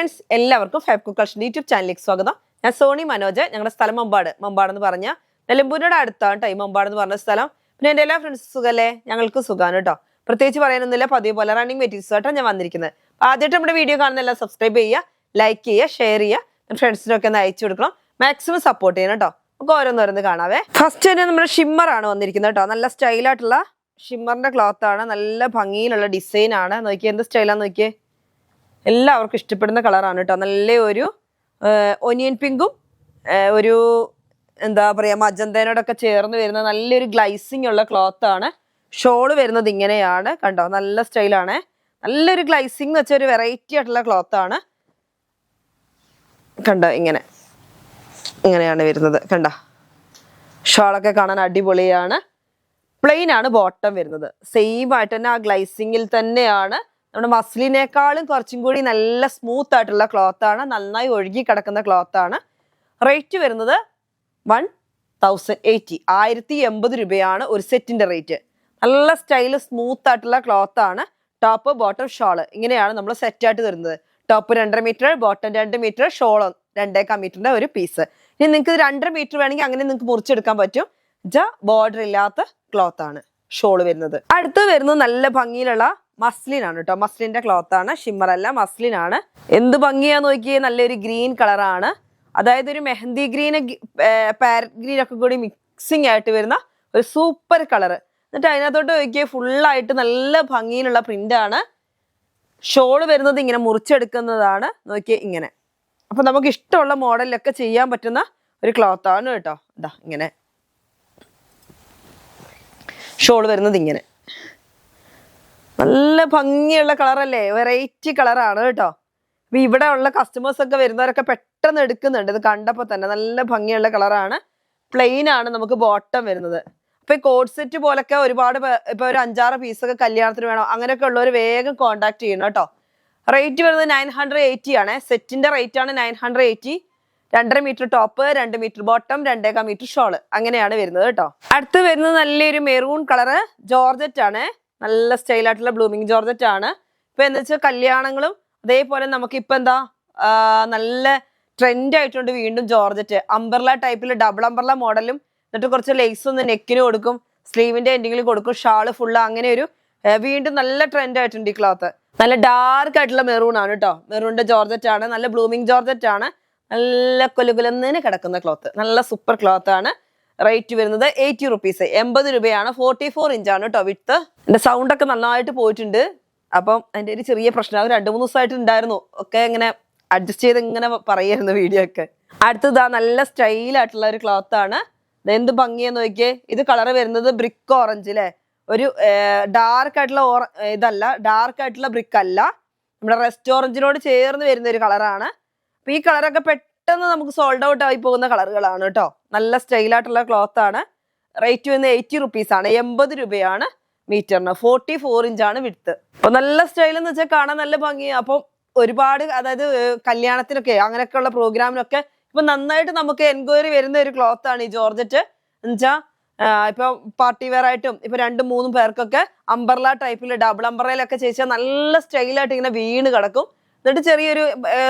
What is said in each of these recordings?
Friends, എല്ലാവർക്കും fab cook collection YouTube ചാനലിലേക്ക് സ്വാഗതം. ഞാൻ സോണി മനോജ്. ഞങ്ങളുടെ സ്ഥലം മമ്പാടെന്ന് പറഞ്ഞ നിലമ്പൂരിനോട് അടുത്താണ് കേട്ടോ ഈ മമ്പാടെന്ന് പറഞ്ഞ സ്ഥലം. പിന്നെ എൻ്റെ എല്ലാ ഫ്രണ്ട്സ് സുഖല്ലേ? ഞങ്ങൾക്ക് സുഖമാണ് കേട്ടോ. പ്രത്യേകിച്ച് പറയാനൊന്നുമില്ല, പതിവ് പോലെ റണ്ണിങ് മെറ്റീരിയൽസ് ആയിട്ടാണ് ഞാൻ വന്നിരിക്കുന്നത്. ആദ്യമായിട്ട് നമ്മുടെ വീഡിയോ കാണുന്ന എല്ലാം സബ്സ്ക്രൈബ് ചെയ്യുക, ലൈക്ക് ചെയ്യുക, ഷെയർ ചെയ്യുക, ഫ്രണ്ട്സിനൊക്കെ ഒന്ന് അയച്ചു കൊടുക്കണം. മാക്സിമം സപ്പോർട്ട് ചെയ്യണം കേട്ടോ. നമുക്ക് ഓരോന്നോരോന്ന് കാണാവേ. ഫസ്റ്റ് തന്നെ നമ്മുടെ ഷിമ്മറാണ് വന്നിരിക്കുന്നത് കേട്ടോ. നല്ല സ്റ്റൈലായിട്ടുള്ള ഷിമ്മറിന്റെ ക്ലോത്ത് ആണ്. നല്ല ഭംഗിയിലുള്ള ഡിസൈൻ ആണ്. നോക്കിയേ എന്ത് സ്റ്റൈലാന്ന് നോക്കിയേ. എല്ലാവർക്കും ഇഷ്ടപ്പെടുന്ന കളറാണ് കേട്ടോ. നല്ല ഒരു ഒനിയൻ പിങ്കും ഒരു എന്താ പറയുക മജന്തേനോടൊക്കെ ചേർന്ന് വരുന്ന നല്ലൊരു ഗ്ലൈസിങ് ഉള്ള ക്ലോത്ത് ആണ്. ഷോള് വരുന്നത് ഇങ്ങനെയാണ് കണ്ടോ. നല്ല സ്റ്റൈലാണ്. നല്ലൊരു ഗ്ലൈസിങ് എന്ന് വെച്ചാൽ ഒരു വെറൈറ്റി ആയിട്ടുള്ള ക്ലോത്ത് ആണ്. കണ്ടോ ഇങ്ങനെയാണ് വരുന്നത്. കണ്ടോ ഷോളൊക്കെ കാണാൻ അടിപൊളിയാണ്. പ്ലെയിൻ ആണ് ബോട്ടം വരുന്നത്. സെയിം ആയിട്ട് തന്നെ ആ ഗ്ലൈസിങ്ങിൽ തന്നെയാണ്. നമ്മുടെ മസ്ലിനേക്കാളും കുറച്ചും കൂടി നല്ല സ്മൂത്ത് ആയിട്ടുള്ള ക്ലോത്ത് ആണ്. നന്നായി ഒഴുകി കിടക്കുന്ന ക്ലോത്ത് ആണ്. റേറ്റ് വരുന്നത് 1080 1080 രൂപയാണ് ഒരു സെറ്റിന്റെ റേറ്റ്. നല്ല സ്റ്റൈല് സ്മൂത്ത് ആയിട്ടുള്ള ക്ലോത്ത് ആണ്. ടോപ്പ് ബോട്ടം ഷോള് ഇങ്ങനെയാണ് നമ്മൾ സെറ്റ് ആയിട്ട് തരുന്നത്. Top 2.5 metre, bottom 2 metre, shawl 2.25 മീറ്ററിന്റെ ഒരു പീസ്. ഇനി നിങ്ങൾക്ക് 2.5 മീറ്റർ വേണമെങ്കിൽ അങ്ങനെ നിങ്ങൾക്ക് മുറിച്ചെടുക്കാൻ പറ്റും. ബോർഡർ ഇല്ലാത്ത ക്ലോത്ത് ആണ് ഷോള് വരുന്നത്. അടുത്ത് വരുന്നത് നല്ല ഭംഗിയിലുള്ള മസ്ലിൻ ആണ് കേട്ടോ. മസ്ലിന്റെ ക്ലോത്ത് ആണ്, ഷിമ്മർ അല്ല, മസ്ലിൻ ആണ്. എന്ത് ഭംഗിയാന്ന് നോക്കിയേ. നല്ലൊരു ഗ്രീൻ കളറാണ്. അതായത് ഒരു മെഹന്തി ഗ്രീൻ പാരറ്റ് ഗ്രീൻ ഒക്കെ കൂടി മിക്സിങ് ആയിട്ട് വരുന്ന ഒരു സൂപ്പർ കളർ. എന്നിട്ട് അതിനകത്തോട്ട് നോക്കിയേ ഫുള്ളായിട്ട് നല്ല ഭംഗിയിലുള്ള പ്രിന്റ് ആണ്. ഷോള് വരുന്നത് ഇങ്ങനെ മുറിച്ചെടുക്കുന്നതാണ്. നോക്കിയേ ഇങ്ങനെ. അപ്പൊ നമുക്ക് ഇഷ്ടമുള്ള മോഡലിലൊക്കെ ചെയ്യാൻ പറ്റുന്ന ഒരു ക്ലോത്ത് ആണ് കേട്ടോ. ഇതാ ഇങ്ങനെ ഷോള് വരുന്നത് ഇങ്ങനെ. നല്ല ഭംഗിയുള്ള കളറല്ലേ, വെറൈറ്റി കളറാണ് കേട്ടോ. അപ്പൊ ഇവിടെ ഉള്ള കസ്റ്റമേഴ്സ് ഒക്കെ വരുന്നവരൊക്കെ പെട്ടെന്ന് എടുക്കുന്നുണ്ട്. ഇത് കണ്ടപ്പോൾ തന്നെ നല്ല ഭംഗിയുള്ള കളറാണ്. പ്ലെയിൻ ആണ് നമുക്ക് ബോട്ടം വരുന്നത്. അപ്പൊ ഈ കോഡ് സെറ്റ് പോലൊക്കെ ഒരുപാട് ഇപ്പൊ ഒരു 5-6 പീസൊക്കെ കല്യാണത്തിന് വേണം അങ്ങനെയൊക്കെ ഉള്ളവർ വേഗം കോൺടാക്ട് ചെയ്യണം കേട്ടോ. റേറ്റ് വരുന്നത് 980 ആണ്. സെറ്റിന്റെ റേറ്റ് ആണ് 980. 2.5 metre top, 2 metre bottom, 2.25 metre shawl അങ്ങനെയാണ് വരുന്നത് കേട്ടോ. അടുത്ത് വരുന്നത് നല്ലൊരു മെറൂൺ കളറ് ജോർജറ്റ് ആണ്. നല്ല സ്റ്റൈലായിട്ടുള്ള ബ്ലൂമിങ് ജോർജറ്റ് ആണ്. ഇപ്പൊ എന്താ വെച്ചാൽ കല്യാണങ്ങളും അതേപോലെ നമുക്ക് ഇപ്പൊ എന്താ നല്ല ട്രെൻഡ് ആയിട്ടുണ്ട് വീണ്ടും ജോർജറ്റ്. അംബർല ടൈപ്പിൽ ഡബിൾ അംബർല മോഡലും, എന്നിട്ട് കുറച്ച് ലേസ് ഒന്ന് നെക്കിന് കൊടുക്കും, സ്ലീവിന്റെ എൻഡിങ്ങിൽ കൊടുക്കും, ഷാള് ഫുള്ള് അങ്ങനെ ഒരു വീണ്ടും നല്ല ട്രെൻഡ് ആയിട്ടുണ്ട് ഈ ക്ലോത്ത്. നല്ല ഡാർക്ക് ആയിട്ടുള്ള മെറൂൺ ആണ് കേട്ടോ. മെറൂണിന്റെ ജോർജറ്റ് ആണ്. നല്ല ബ്ലൂമിങ് ജോർജറ്റ് ആണ്. നല്ല കൊലുകുലന്നിന് കിടക്കുന്ന ക്ലോത്ത്. നല്ല സൂപ്പർ ക്ലോത്ത് ആണ്. റേറ്റ് വരുന്നത് 80 റുപ്പീസ്, 80 രൂപയാണ്. 44 ഇഞ്ചാണ് കേട്ടോ വിട്ത്ത്. എന്റെ സൗണ്ട് ഒക്കെ നന്നായിട്ട് പോയിട്ടുണ്ട്. അപ്പം അതിന്റെ ഒരു ചെറിയ പ്രശ്നം അത് 2-3 ദിവസമായിട്ട് ഉണ്ടായിരുന്നു. ഒക്കെ ഇങ്ങനെ അഡ്ജസ്റ്റ് ചെയ്ത് ഇങ്ങനെ പറയായിരുന്നു വീഡിയോ ഒക്കെ. അടുത്തതാ നല്ല സ്റ്റൈലായിട്ടുള്ള ഒരു ക്ലോത്ത് ആണ്. എന്ത് ഭംഗിയെന്ന് നോക്കിയേ. ഇത് കളർ വരുന്നത് ബ്രിക്ക് ഓറഞ്ച് അല്ലേ. ഒരു ഡാർക്ക് ആയിട്ടുള്ള ഇതല്ല, ഡാർക്ക് ആയിട്ടുള്ള ബ്രിക്ക് അല്ല, നമ്മുടെ റെസ്റ്റോറൻറ്റിനോട് ചേർന്ന് വരുന്ന ഒരു കളറാണ്. അപ്പൊ ഈ കളറൊക്കെ പെട്ടെന്ന് നമുക്ക് സോൾഡ് ഔട്ട് ആയി പോകുന്ന കളറുകളാണ് കേട്ടോ. നല്ല സ്റ്റൈലായിട്ടുള്ള ക്ലോത്ത് ആണ്. റേറ്റ് വരുന്നത് 80 റുപ്പീസ് ആണ്. 80 രൂപയാണ് മീറ്ററിന്. 44 ഇഞ്ചാണ് വിട്ത്ത്. അപ്പൊ നല്ല സ്റ്റൈൽ എന്ന് വെച്ചാൽ കാണാൻ നല്ല ഭംഗിയാണ്. അപ്പം ഒരുപാട് അതായത് കല്യാണത്തിനൊക്കെ അങ്ങനെയൊക്കെ ഉള്ള പ്രോഗ്രാമിനൊക്കെ ഇപ്പൊ നന്നായിട്ട് നമുക്ക് എൻക്വയറി വരുന്ന ഒരു ക്ലോത്ത് ആണ് ഈ ജോർജറ്റ്. എന്നുവെച്ചാൽ ഇപ്പൊ പാർട്ടി വെയർ ആയിട്ടും ഇപ്പൊ 2-3 പേർക്കൊക്കെ അംബർല ടൈപ്പിൽ ഡബിൾ അംബറയിലൊക്കെ ചെയ്യിച്ചാൽ നല്ല സ്റ്റൈലായിട്ട് ഇങ്ങനെ വീണ് കിടക്കും. എന്നിട്ട് ചെറിയൊരു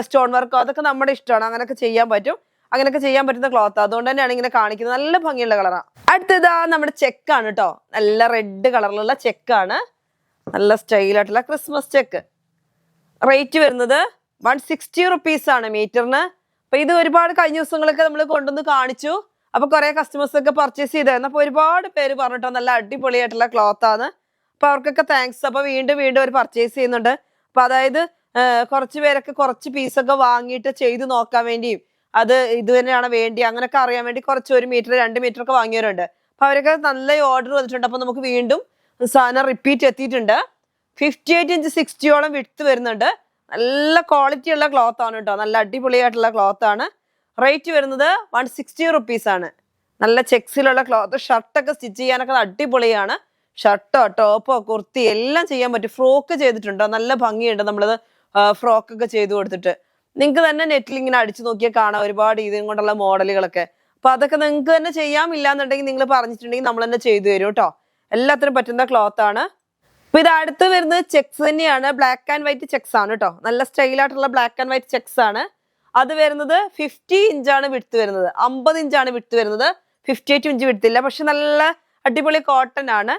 സ്റ്റോൺ വർക്കോ അതൊക്കെ നമ്മുടെ ഇഷ്ടമാണ്. അങ്ങനെയൊക്കെ ചെയ്യാൻ പറ്റും. അങ്ങനെയൊക്കെ ചെയ്യാൻ പറ്റുന്ന ക്ലോത്ത്. അതുകൊണ്ട് തന്നെയാണ് ഇങ്ങനെ കാണിക്കുന്നത്. നല്ല ഭംഗിയുള്ള കളറാണ്. അടുത്തതാ നമ്മുടെ ചെക്കാണ് കേട്ടോ. നല്ല റെഡ് കളറിലുള്ള ചെക്കാണ്. നല്ല സ്റ്റൈലായിട്ടുള്ള ക്രിസ്മസ് ചെക്ക്. റേറ്റ് വരുന്നത് 160 റുപ്പീസ് ആണ് മീറ്ററിന്. അപ്പൊ ഇത് ഒരുപാട് കഴിഞ്ഞ ദിവസങ്ങളൊക്കെ നമ്മൾ കൊണ്ടുവന്ന് കാണിച്ചു. അപ്പൊ കുറെ കസ്റ്റമേഴ്സ് ഒക്കെ പർച്ചേസ് ചെയ്തായിരുന്നു. അപ്പൊ ഒരുപാട് പേര് പറഞ്ഞിട്ടോ നല്ല അടിപൊളിയായിട്ടുള്ള ക്ലോത്ത് ആണ്. അപ്പൊ അവർക്കൊക്കെ താങ്ക്സ്. അപ്പൊ വീണ്ടും അവർ പർച്ചേസ് ചെയ്യുന്നുണ്ട്. അപ്പൊ അതായത് കുറച്ച് പേരൊക്കെ കുറച്ച് പീസൊക്കെ വാങ്ങിയിട്ട് ചെയ്ത് നോക്കാൻ വേണ്ടിയും അത് ഇത് തന്നെയാണ് വേണ്ടി അങ്ങനെയൊക്കെ അറിയാൻ വേണ്ടി കുറച്ച് 1 മീറ്റർ 2 മീറ്റർ ഒക്കെ വാങ്ങിയവരുണ്ട്. അപ്പൊ അവരൊക്കെ നല്ല ഓർഡർ വന്നിട്ടുണ്ട്. അപ്പൊ നമുക്ക് വീണ്ടും സാധനം റിപ്പീറ്റ് എത്തിയിട്ടുണ്ട്. 58 ഇഞ്ച് 60ഓളം വിട്ത്ത് വരുന്നുണ്ട്. നല്ല ക്വാളിറ്റി ഉള്ള ക്ലോത്ത് ആണ് കേട്ടോ. നല്ല അടിപൊളിയായിട്ടുള്ള ക്ലോത്ത് ആണ്. റേറ്റ് വരുന്നത് 160 റുപ്പീസ് ആണ്. നല്ല ചെക്സിലുള്ള ക്ലോത്ത്. ഷർട്ടൊക്കെ സ്റ്റിച്ച് ചെയ്യാനൊക്കെ അടിപൊളിയാണ്. ഷർട്ടോ ടോപ്പോ കുർത്തി എല്ലാം ചെയ്യാൻ പറ്റും. ഫ്രോക്ക് ചെയ്തിട്ടുണ്ടോ നല്ല ഭംഗിയുണ്ട്. നമ്മളത് ഫ്രോക്കൊക്കെ ചെയ്തു കൊടുത്തിട്ട് നിങ്ങൾക്ക് തന്നെ നെറ്റിൽ ഇങ്ങനെ അടിച്ചു നോക്കിയാൽ കാണാം ഒരുപാട് ഇതും കൊണ്ടുള്ള മോഡലുകളൊക്കെ. അപ്പൊ അതൊക്കെ നിങ്ങൾക്ക് തന്നെ ചെയ്യാമില്ല എന്നുണ്ടെങ്കിൽ നിങ്ങൾ പറഞ്ഞിട്ടുണ്ടെങ്കിൽ നമ്മൾ തന്നെ ചെയ്തു തരും കേട്ടോ. എല്ലാത്തിനും പറ്റുന്ന ക്ലോത്ത് ആണ്. അപ്പൊ ഇത് അടുത്ത് വരുന്നത് ചെക്സ് തന്നെയാണ്, ബ്ലാക്ക് ആൻഡ് വൈറ്റ് ചെക്സ് ആണ് കേട്ടോ. നല്ല സ്റ്റൈലായിട്ടുള്ള ബ്ലാക്ക് ആൻഡ് വൈറ്റ് ചെക്സ് ആണ്. അത് വരുന്നത് 50 ഇഞ്ചാണ് വിടുത്ത് വരുന്നത്, 50 ഇഞ്ചാണ് വിടുത്ത് വരുന്നത്. 58 ഇഞ്ച് വിടുത്തില്ല, പക്ഷെ നല്ല അടിപൊളി കോട്ടൺ ആണ്.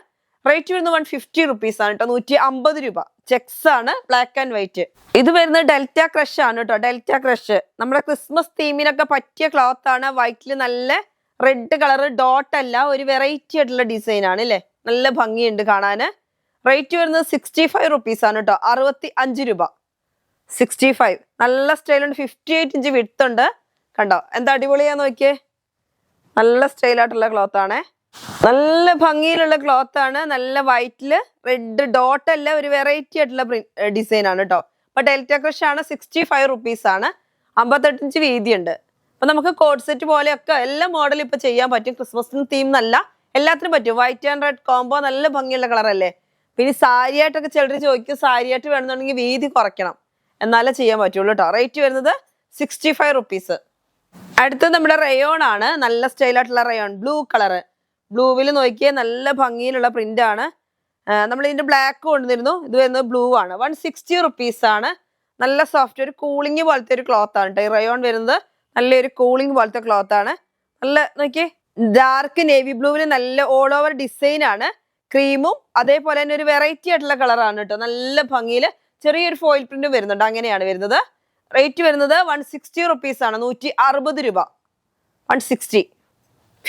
റേറ്റ് വരുന്നത് 150 റുപ്പീസ് ആണ് കേട്ടോ, 150 രൂപ. ചെക്സ് ആണ്, ബ്ലാക്ക് ആൻഡ് വൈറ്റ്. ഇത് വരുന്നത് ഡെൽറ്റ ക്രഷ് ആണ് കേട്ടോ, ഡെൽറ്റ ക്രഷ്. നമ്മുടെ ക്രിസ്മസ് തീമിനൊക്കെ പറ്റിയ ക്ലോത്ത് ആണ്. വൈറ്റിൽ നല്ല റെഡ് കളർ ഡോട്ട് അല്ല, ഒരു വെറൈറ്റി ആയിട്ടുള്ള ഡിസൈൻ ആണ് അല്ലേ, നല്ല ഭംഗിയുണ്ട് കാണാന്. റേറ്റ് വരുന്നത് 65 റുപ്പീസ് ആണ് കേട്ടോ, 65 രൂപ. 65 നല്ല സ്റ്റൈലുണ്ട്. 58 ഇഞ്ച് വിഡ്ത്ത് ഉണ്ട്. കണ്ടോ എന്താ അടിപൊളിയാന്ന് നോക്കിയേ, നല്ല സ്റ്റൈലായിട്ടുള്ള ക്ലോത്ത് ആണേ, നല്ല ഭംഗിയിലുള്ള ക്ലോത്ത് ആണ്. നല്ല വൈറ്റില് റെഡ് ഡോട്ട് അല്ല, ഒരു വെറൈറ്റി ആയിട്ടുള്ള ഡിസൈൻ ആണ് കേട്ടോ. അപ്പൊ ഡെൽറ്റ ക്രഷ് ആണ്, 65 റുപ്പീസ് ആണ്. 58 ഇഞ്ച് വീതിയുണ്ട്. അപ്പൊ നമുക്ക് കോഡ് സെറ്റ് പോലെയൊക്കെ എല്ലാ മോഡൽ ഇപ്പൊ ചെയ്യാൻ പറ്റും. ക്രിസ്മസിന് തീം എന്നല്ല, എല്ലാത്തിനും പറ്റും. വൈറ്റ് ആൻഡ് റെഡ് കോംബോ നല്ല ഭംഗിയുള്ള കളർ അല്ലേ. പിന്നെ സാരി ആയിട്ടൊക്കെ ചിലർ ചോദിക്കും, സാരി ആയിട്ട് വേണമെന്നുണ്ടെങ്കിൽ വീതി കുറയ്ക്കണം, എന്നാലേ ചെയ്യാൻ പറ്റുള്ളൂ കേട്ടോ. റേറ്റ് വരുന്നത് 65 റുപ്പീസ്. അടുത്തത് നമ്മുടെ റയോൺ ആണ്, നല്ല സ്റ്റൈലായിട്ടുള്ള റയോൺ, ബ്ലൂ കളറ്. ബ്ലൂവിൽ നോക്കിയേ നല്ല ഭംഗിയിലുള്ള പ്രിന്റ് ആണ്. നമ്മൾ ഇതിന്റെ ബ്ലാക്ക് കൊണ്ടുവന്നിരുന്നു, ഇത് വരുന്നത് ബ്ലൂ ആണ്. 160 റുപ്പീസ് ആണ്. നല്ല സോഫ്റ്റ്, ഒരു കൂളിംഗ് പോലത്തെ ഒരു ക്ലോത്ത് ആണ് കേട്ടോ. ഈ റയോൺ വരുന്നത് നല്ലൊരു കൂളിംഗ് പോലത്തെ ക്ലോത്ത് ആണ്. നല്ല നോക്കിയേ, ഡാർക്ക് നേവി ബ്ലൂവിൽ നല്ല ഓൾ ഓവർ ഡിസൈൻ ആണ്. ക്രീമും അതേപോലെ തന്നെ ഒരു വെറൈറ്റി ആയിട്ടുള്ള കളറാണ് കേട്ടോ. നല്ല ഭംഗിയിൽ ചെറിയൊരു ഫോയിൽ പ്രിന്റും വരുന്നുണ്ട്. അങ്ങനെയാണ് വരുന്നത്. റേറ്റ് വരുന്നത് 160 റുപ്പീസ് ആണ്, 160 രൂപ. 160,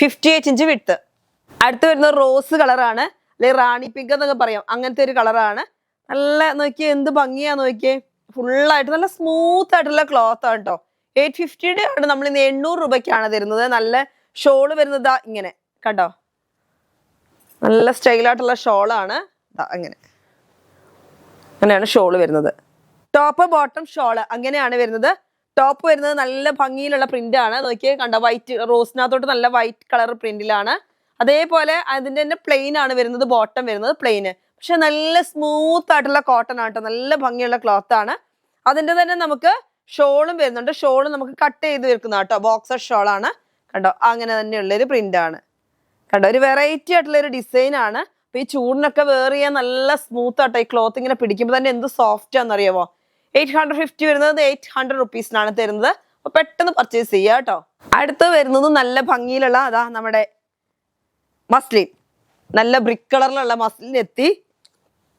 58 ഇഞ്ച് വിഡ്ത്ത്. അടുത്ത് വരുന്നത് റോസ് കളറാണ്, അല്ലെങ്കിൽ റാണി പിങ്ക് എന്നൊക്കെ പറയാം, അങ്ങനത്തെ ഒരു കളറാണ്. നല്ല നോക്കിയേ എന്ത് ഭംഗിയാ നോക്കിയേ, ഫുള്ളായിട്ട് നല്ല സ്മൂത്ത് ആയിട്ടുള്ള ക്ലോത്ത് ആണ് കേട്ടോ. 850 ആണ്. നമ്മൾ ഇന്ന് 800 രൂപയ്ക്കാണ് തരുന്നത്. നല്ല ഷോള് വരുന്നത് ഇങ്ങനെ കണ്ടോ, നല്ല സ്റ്റൈലായിട്ടുള്ള ഷോളാണ്. അങ്ങനെയാണ് ഷോള് വരുന്നത്. ടോപ്പ് ബോട്ടം ഷോള് അങ്ങനെയാണ് വരുന്നത്. ടോപ്പ് വരുന്നത് നല്ല ഭംഗിയിലുള്ള പ്രിന്റ് ആണ്. നോക്കിയേ കണ്ടോ, വൈറ്റ് റോസിനകത്തോട്ട് നല്ല വൈറ്റ് കളർ പ്രിന്റിലാണ്. അതേപോലെ അതിന്റെ തന്നെ പ്ലെയിൻ ആണ് വരുന്നത്, ബോട്ടം വരുന്നത് പ്ലെയിന്. പക്ഷെ നല്ല സ്മൂത്ത് ആയിട്ടുള്ള കോട്ടൺ ആട്ടോ, നല്ല ഭംഗിയുള്ള ക്ലോത്ത് ആണ്. അതിന്റെ തന്നെ നമുക്ക് ഷോളും വരുന്നുണ്ട്. ഷോള് നമുക്ക് കട്ട് ചെയ്ത് വെക്കുന്ന കേട്ടോ, ബോക്സർ ഷോളാണ്. കണ്ടോ അങ്ങനെ തന്നെയുള്ളൊരു പ്രിന്റ് ആണ്. കണ്ടോ ഒരു വെറൈറ്റി ആയിട്ടുള്ള ഒരു ഡിസൈൻ ആണ്. അപ്പൊ ഈ ചൂടിനൊക്കെ വെയർ ചെയ്യാൻ നല്ല സ്മൂത്ത് ആട്ടോ. ഈ ക്ലോത്ത് ഇങ്ങനെ പിടിക്കുമ്പോൾ തന്നെ എന്ത് സോഫ്റ്റ് ആണെന്നറിയാമോ. 850 വരുന്നത് 800 റുപ്പീസിനാണ് തരുന്നത്. അപ്പൊ പെട്ടെന്ന് പർച്ചേസ് ചെയ്യുക കേട്ടോ. അടുത്ത് വരുന്നത് നല്ല ഭംഗിയിലുള്ള അതാ നമ്മുടെ മസ്ലിൻ, നല്ല ബ്രിക്ക് കളറിലുള്ള മസ്ലിൻ എത്തി.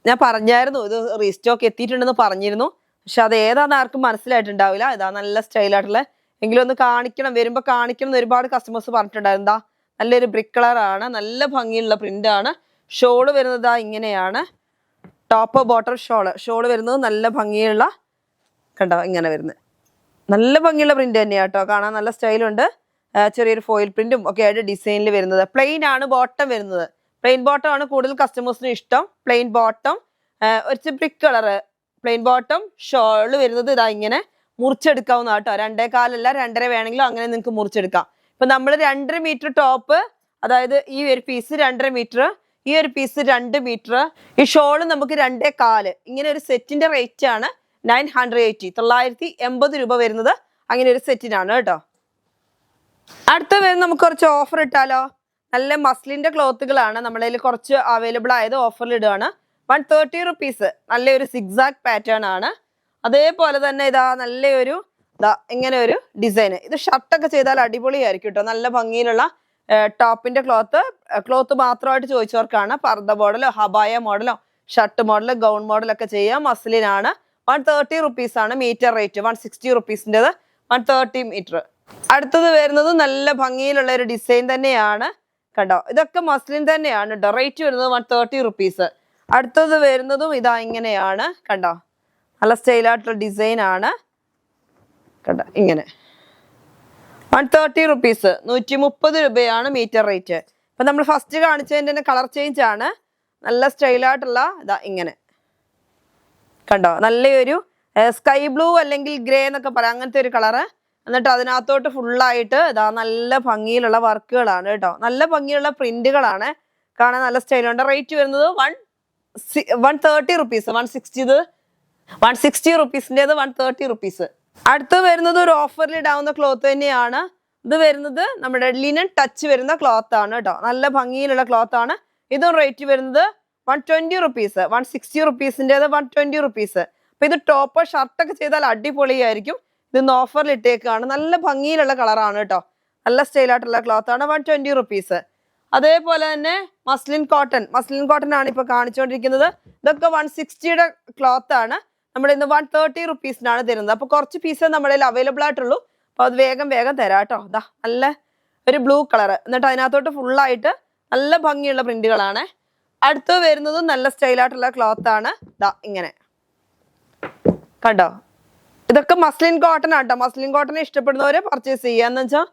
ഞാൻ പറഞ്ഞായിരുന്നു ഇത് റീസ്റ്റോക്ക് എത്തിയിട്ടുണ്ടെന്ന് പറഞ്ഞിരുന്നു, പക്ഷെ അത് ഏതാന്ന് ആർക്കും മനസ്സിലായിട്ടുണ്ടാവില്ല. ഇതാ നല്ല സ്റ്റൈലായിട്ടുള്ള, എങ്കിലും ഒന്ന് കാണിക്കണം, വരുമ്പോ കാണിക്കണം എന്ന് ഒരുപാട് കസ്റ്റമേഴ്സ് പറഞ്ഞിട്ടുണ്ടായിരുന്നു. എന്താ നല്ലൊരു ബ്രിക്ക് കളറാണ്, നല്ല ഭംഗിയുള്ള പ്രിന്റ് ആണ്. ഷോള് വരുന്നത് ഇങ്ങനെയാണ്, ടോപ്പ് ബോട്ടം ഷോള് വരുന്നത് നല്ല ഭംഗിയുള്ള കണ്ടോ ഇങ്ങനെ വരുന്നത്, നല്ല ഭംഗിയുള്ള പ്രിന്റ് തന്നെയാണ് കേട്ടോ. കാണാൻ നല്ല സ്റ്റൈലുണ്ട്. ചെറിയൊരു ഫോയിൽ പ്രിന്റും ഒക്കെ ആയിട്ട് ഡിസൈനിൽ വരുന്നത്. പ്ലെയിൻ ആണ് ബോട്ടം വരുന്നത്. പ്ലെയിൻ ബോട്ടം ആണ് കൂടുതൽ കസ്റ്റമേഴ്സിന് ഇഷ്ടം. പ്ലെയിൻ ബോട്ടം, ഒരു brick colour plain bottom. Shawl വരുന്നത് ഇങ്ങനെ മുറിച്ചെടുക്കാവുന്ന കേട്ടോ. 2.25 അല്ല 2.5 വേണമെങ്കിലും അങ്ങനെ നിങ്ങൾക്ക് മുറിച്ചെടുക്കാം. ഇപ്പൊ നമ്മൾ 2.5 മീറ്റർ ടോപ്പ്, അതായത് ഈ ഒരു പീസ് 2.5 മീറ്റർ, ഈ ഒരു പീസ് 2 മീറ്റർ, ഈ ഷോള് നമുക്ക് 2.25. ഇങ്ങനെ ഒരു സെറ്റിന്റെ റേറ്റ് ആണ് 980, 980 രൂപ വരുന്നത്. അങ്ങനെ ഒരു സെറ്റിനാണ് കേട്ടോ. അടുത്ത വരുന്ന നമുക്ക് കുറച്ച് ഓഫർ ഇട്ടാലോ. നല്ല മസ്ലിന്റെ ക്ലോത്തുകളാണ് നമ്മുടെ കയ്യിൽ കുറച്ച് അവൈലബിൾ ആയത്, ഓഫറിൽ ഇടുകയാണ്. 130 റുപ്പീസ്. നല്ലൊരു സിഗ്സാഗ് പാറ്റേൺ ആണ്. അതേപോലെ തന്നെ ഇതാ നല്ലൊരു ഇങ്ങനെ ഒരു ഡിസൈൻ. ഇത് ഷർട്ടൊക്കെ ചെയ്താൽ അടിപൊളിയായിരിക്കും കേട്ടോ. നല്ല ഭംഗിയിലുള്ള ടോപ്പിന്റെ ക്ലോത്ത് മാത്രമായിട്ട് ചോദിച്ചവർക്കാണ്. പർദ്ദ മോഡലോ ഹബായ മോഡലോ ഷർട്ട് മോഡലോ ഗൗൺ മോഡലൊക്കെ ചെയ്യാം. മസ്ലിനാണ്. 130 റുപ്പീസ് ആണ് മീറ്റർ റേറ്റ്. 160 റുപ്പീസിൻ്റെത് 130 മീറ്റർ. അടുത്തത് വരുന്നത് നല്ല ഭംഗിയിലുള്ള ഒരു ഡിസൈൻ തന്നെയാണ് കണ്ടോ. ഇതൊക്കെ മസ്ലിൻ തന്നെയാണ് കേട്ടോ. റേറ്റ് വരുന്നത് 130 റുപ്പീസ്. അടുത്തത് വരുന്നതും ഇങ്ങനെയാണ് കണ്ടോ. നല്ല സ്റ്റൈലായിട്ടുള്ള ഡിസൈൻ ആണ് കണ്ടോ. ഇങ്ങനെ 130 റുപ്പീസ്, 130 രൂപയാണ് മീറ്റർ റേറ്റ്. ഇപ്പൊ നമ്മൾ ഫസ്റ്റ് കാണിച്ചതിന്റെ തന്നെ കളർ ചേഞ്ച് ആണ്. നല്ല സ്റ്റൈലായിട്ടുള്ള ഇങ്ങനെ കണ്ടോ. നല്ലൊരു സ്കൈ ബ്ലൂ അല്ലെങ്കിൽ ഗ്രേ എന്നൊക്കെ പറയാം, അങ്ങനത്തെ ഒരു കളറ്. എന്നിട്ട് അതിനകത്തോട്ട് ഫുള്ളായിട്ട് നല്ല ഭംഗിയിലുള്ള വർക്കുകളാണ് കേട്ടോ. നല്ല ഭംഗിയുള്ള പ്രിന്റുകളാണ്, കാണാൻ നല്ല സ്റ്റൈലുണ്ട്. റേറ്റ് വരുന്നത് 130 റുപ്പീസ്. 160 റുപ്പീസിൻ്റെത് 130 റുപ്പീസ്. അടുത്ത് വരുന്നത് ഒരു ഓഫറിൽ ഇടാവുന്ന ക്ലോത്ത് തന്നെയാണ്. ഇത് വരുന്നത് നമ്മുടെ ലിനൻ ടച്ച് വരുന്ന ക്ലോത്ത് ആണ് കേട്ടോ. നല്ല ഭംഗിയിലുള്ള ക്ലോത്ത് ആണ്. ഇതും റേറ്റ് വരുന്നത് 120 റുപ്പീസ്. 160 റുപ്പീസിൻ്റെത് 120 റുപ്പീസ്. അപ്പൊ ഇത് ടോപ്പ് ഷർട്ടൊക്കെ ചെയ്താൽ അടിപൊളിയായിരിക്കും. ഇത് ഓഫറിൽ ഇട്ടേക്കാണ്. നല്ല ഭംഗിയിലുള്ള കളറാണ് കേട്ടോ. നല്ല സ്റ്റൈലായിട്ടുള്ള ക്ലോത്ത് ആണ്. 120 റുപ്പീസ്. അതേപോലെ തന്നെ മസ്ലിൻ കോട്ടൺ ആണ് ഇപ്പൊ കാണിച്ചുകൊണ്ടിരിക്കുന്നത്. ഇതൊക്കെ 160യുടെ ക്ലോത്ത് ആണ്. നമ്മുടെ ഇന്ന് 130 റുപ്പീസിനാണ് തരുന്നത്. അപ്പൊ കുറച്ച് പീസേ നമ്മുടെ കയ്യിൽ അവൈലബിൾ ആയിട്ടുള്ളൂ. അപ്പൊ അത് വേഗം തരാം കേട്ടോ. ഇതാ നല്ല ഒരു ബ്ലൂ കളർ, എന്നിട്ട് അതിനകത്തോട്ട് ഫുള്ളായിട്ട് നല്ല ഭംഗിയുള്ള പ്രിന്റുകളാണ്. അടുത്ത് വരുന്നതും നല്ല സ്റ്റൈലായിട്ടുള്ള ക്ലോത്ത് ആണ്. ഇതാ ഇങ്ങനെ കണ്ടോ. ഇതൊക്കെ മസ്ലിൻ കോട്ടൺ ആട്ടോ. മസ്ലിൻ കോട്ടൺ ഇഷ്ടപ്പെടുന്നവരെ പർച്ചേസ് ചെയ്യാന്ന് വെച്ചാൽ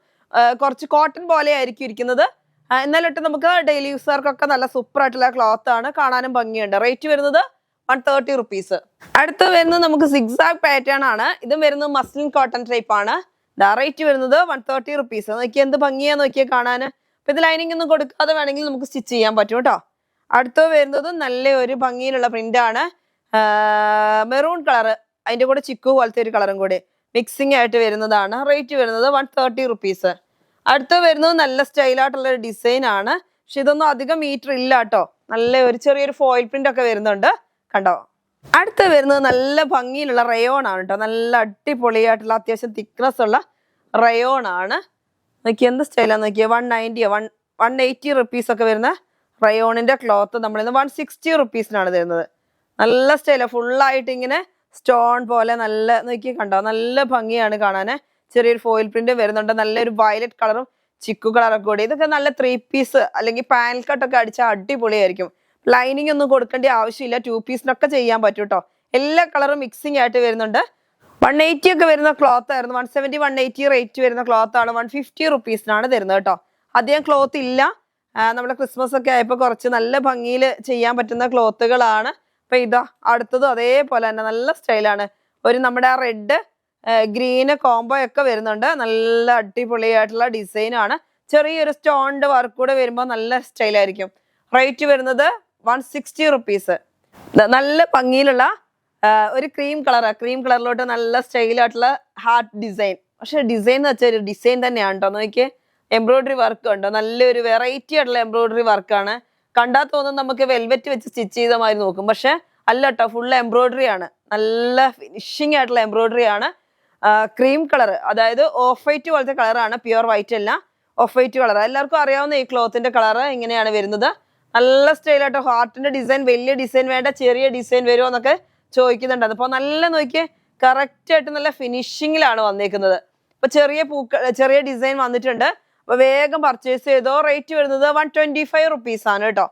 കുറച്ച് കോട്ടൺ പോലെ ആയിരിക്കും ഇരിക്കുന്നത്. എന്നാലിട്ട് നമുക്ക് ഡെയിലി യൂസർക്കൊക്കെ നല്ല സൂപ്പർ ആയിട്ടുള്ള ക്ലോത്ത് ആണ്. കാണാനും ഭംഗിയുണ്ട്. റേറ്റ് വരുന്നത് 130 റുപ്പീസ്. അടുത്ത് വരുന്നത് നമുക്ക് സിഗ്സാഗ് പാറ്റേൺ ആണ്. ഇതും വരുന്നത് മസ്ലിൻ കോട്ടൺ ടൈപ്പ് ആണ്. റേറ്റ് വരുന്നത് 130 റുപ്പീസ്. നോക്കി എന്ത് ഭംഗിയാ നോക്കിയാൽ കാണാൻ. അപ്പൊ ഇത് ലൈനിങ് ഒന്നും കൊടുക്കാതെ വേണമെങ്കിൽ നമുക്ക് സ്റ്റിച്ച് ചെയ്യാൻ പറ്റും കേട്ടോ. അടുത്ത് വരുന്നത് നല്ല ഒരു ഭംഗിയിലുള്ള പ്രിന്റ് ആണ്. മെറൂൺ കളർ, അതിന്റെ കൂടെ ചിക്കു പോലത്തെ ഒരു കളറും കൂടി മിക്സിംഗ് ആയിട്ട് വരുന്നതാണ്. റേറ്റ് വരുന്നത് 130 റുപ്പീസ്. അടുത്ത് വരുന്നത് നല്ല സ്റ്റൈലായിട്ടുള്ള ഒരു ഡിസൈൻ ആണ്. പക്ഷെ ഇതൊന്നും അധികം മീറ്റർ ഇല്ല കേട്ടോ. നല്ല ഒരു ചെറിയൊരു ഫോയിൽ പ്രിന്റ് ഒക്കെ വരുന്നുണ്ട് കണ്ടോ. അടുത്ത് വരുന്നത് നല്ല ഭംഗിയിലുള്ള റയോൺ ആണ് കേട്ടോ. നല്ല അടിപൊളിയായിട്ടുള്ള അത്യാവശ്യം തിക്നെസ് ഉള്ള റയോൺ ആണ്. നോക്കി എന്ത് സ്റ്റൈലാന്ന് നോക്കിയാൽ 180 റുപ്പീസ് ഒക്കെ വരുന്ന റയോണിന്റെ ക്ലോത്ത് നമ്മളിന്ന് 160 റുപ്പീസിനാണ് തരുന്നത്. നല്ല സ്റ്റൈലാണ്. ഫുള്ളായിട്ട് ഇങ്ങനെ സ്റ്റോൺ പോലെ നല്ല നോക്കി കണ്ടോ. നല്ല ഭംഗിയാണ് കാണാന്. ചെറിയൊരു ഫോയിൽ പ്രിന്റ് വരുന്നുണ്ട്. നല്ലൊരു വയലറ്റ് കളറും ചിക്കു കളറൊക്കെ കൂടി. ഇതൊക്കെ നല്ല 3 പീസ് അല്ലെങ്കിൽ പാനൽ കട്ടൊക്കെ അടിച്ചാൽ അടിപൊളിയായിരിക്കും. ലൈനിങ് ഒന്നും കൊടുക്കേണ്ട ആവശ്യമില്ല. 2 പീസിനൊക്കെ ചെയ്യാൻ പറ്റും കേട്ടോ. എല്ലാ കളറും മിക്സിംഗ് ആയിട്ട് വരുന്നുണ്ട്. 180 ഒക്കെ വരുന്ന ക്ലോത്ത് ആയിരുന്നു. 170 180 റേറ്റ് വരുന്ന ക്ലോത്ത് ആണ്. 150 റുപ്പീസിനാണ് തരുന്നത് കേട്ടോ. അധികം ക്ലോത്ത് ഇല്ല. നമ്മുടെ ക്രിസ്മസ് ഒക്കെ ആയപ്പോൾ കുറച്ച് നല്ല ഭംഗിയിൽ ചെയ്യാൻ പറ്റുന്ന ക്ലോത്തുകളാണ്. അപ്പൊ ഇതാ അടുത്തതും അതേപോലെ തന്നെ നല്ല സ്റ്റൈലാണ്. ഒരു നമ്മുടെ ആ റെഡ് ഗ്രീന് കോംബോ ഒക്കെ വരുന്നുണ്ട്. നല്ല അടിപൊളിയായിട്ടുള്ള ഡിസൈൻ ആണ്. ചെറിയൊരു സ്റ്റോണിന്റെ വർക്ക് കൂടെ വരുമ്പോൾ നല്ല സ്റ്റൈലായിരിക്കും. റേറ്റ് വരുന്നത് 160 റുപ്പീസ്. നല്ല ഭംഗിയിലുള്ള ഒരു ക്രീം കളറിലോട്ട് നല്ല സ്റ്റൈലായിട്ടുള്ള ഹാർട്ട് ഡിസൈൻ. പക്ഷെ ഡിസൈൻ എന്ന് വെച്ചാൽ ഒരു ഡിസൈൻ തന്നെയാണ് കേട്ടോ. നോക്കിയേ എംബ്രോയിഡറി വർക്ക് ഉണ്ടോ. നല്ലൊരു വെറൈറ്റി ആയിട്ടുള്ള എംബ്രോയിഡറി വർക്കാണ്. കണ്ടാൽ തോന്നുന്നു നമുക്ക് വെൽവെറ്റ് വെച്ച് സ്റ്റിച്ച് ചെയ്ത മാതിരി നോക്കും. പക്ഷെ അല്ല കേട്ടോ, ഫുൾ എംബ്രോയിഡറി ആണ്. നല്ല ഫിനിഷിംഗ് ആയിട്ടുള്ള എംബ്രോയിഡറി ആണ്. ക്രീം കളർ, അതായത് ഓഫ് വൈറ്റ് പോലത്തെ കളറാണ്. പ്യുവർ വൈറ്റ് അല്ല, ഓഫ് വൈറ്റ് കളർ. എല്ലാവർക്കും അറിയാവുന്ന ഈ ക്ലോത്തിന്റെ കളർ ഇങ്ങനെയാണ് വരുന്നത്. നല്ല സ്റ്റൈലായിട്ട് ഹാർട്ടിന്റെ ഡിസൈൻ, വലിയ ഡിസൈൻ വേണ്ട, ചെറിയ ഡിസൈൻ വരുമോ എന്നൊക്കെ ചോദിക്കുന്നുണ്ട്. അപ്പോൾ നല്ല നോക്കിയേ കറക്റ്റ് ആയിട്ട് നല്ല ഫിനിഷിങ്ങിലാണ് വന്നേക്കുന്നത്. അപ്പൊ ചെറിയ ഡിസൈൻ വന്നിട്ടുണ്ട്. അപ്പൊ വേഗം പർച്ചേസ് ചെയ്തോ. റേറ്റ് വരുന്നത് 125 റുപ്പീസ് ആണ് കേട്ടോ.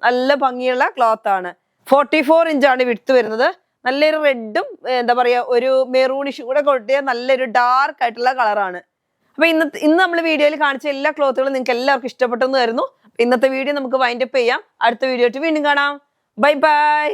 നല്ല ഭംഗിയുള്ള ക്ലോത്ത് ആണ്. 44 ഇഞ്ചാണ് വിഡ്ത്ത് വരുന്നത്. നല്ലൊരു റെഡും എന്താ പറയാ ഒരു മെറൂണിഷും കൂടെ കൊട്ടിയ നല്ലൊരു ഡാർക്ക് ആയിട്ടുള്ള കളറാണ്. അപ്പൊ ഇന്ന് നമ്മൾ വീഡിയോയിൽ കാണിച്ച എല്ലാ ക്ലോത്തുകളും നിങ്ങൾക്ക് എല്ലാവർക്കും ഇഷ്ടപ്പെട്ടെന്ന് വരുന്നു. ഇന്നത്തെ വീഡിയോ നമുക്ക് വൈൻഡപ്പ് ചെയ്യാം. അടുത്ത വീഡിയോ ആയിട്ട് വീണ്ടും കാണാം. Bye bye.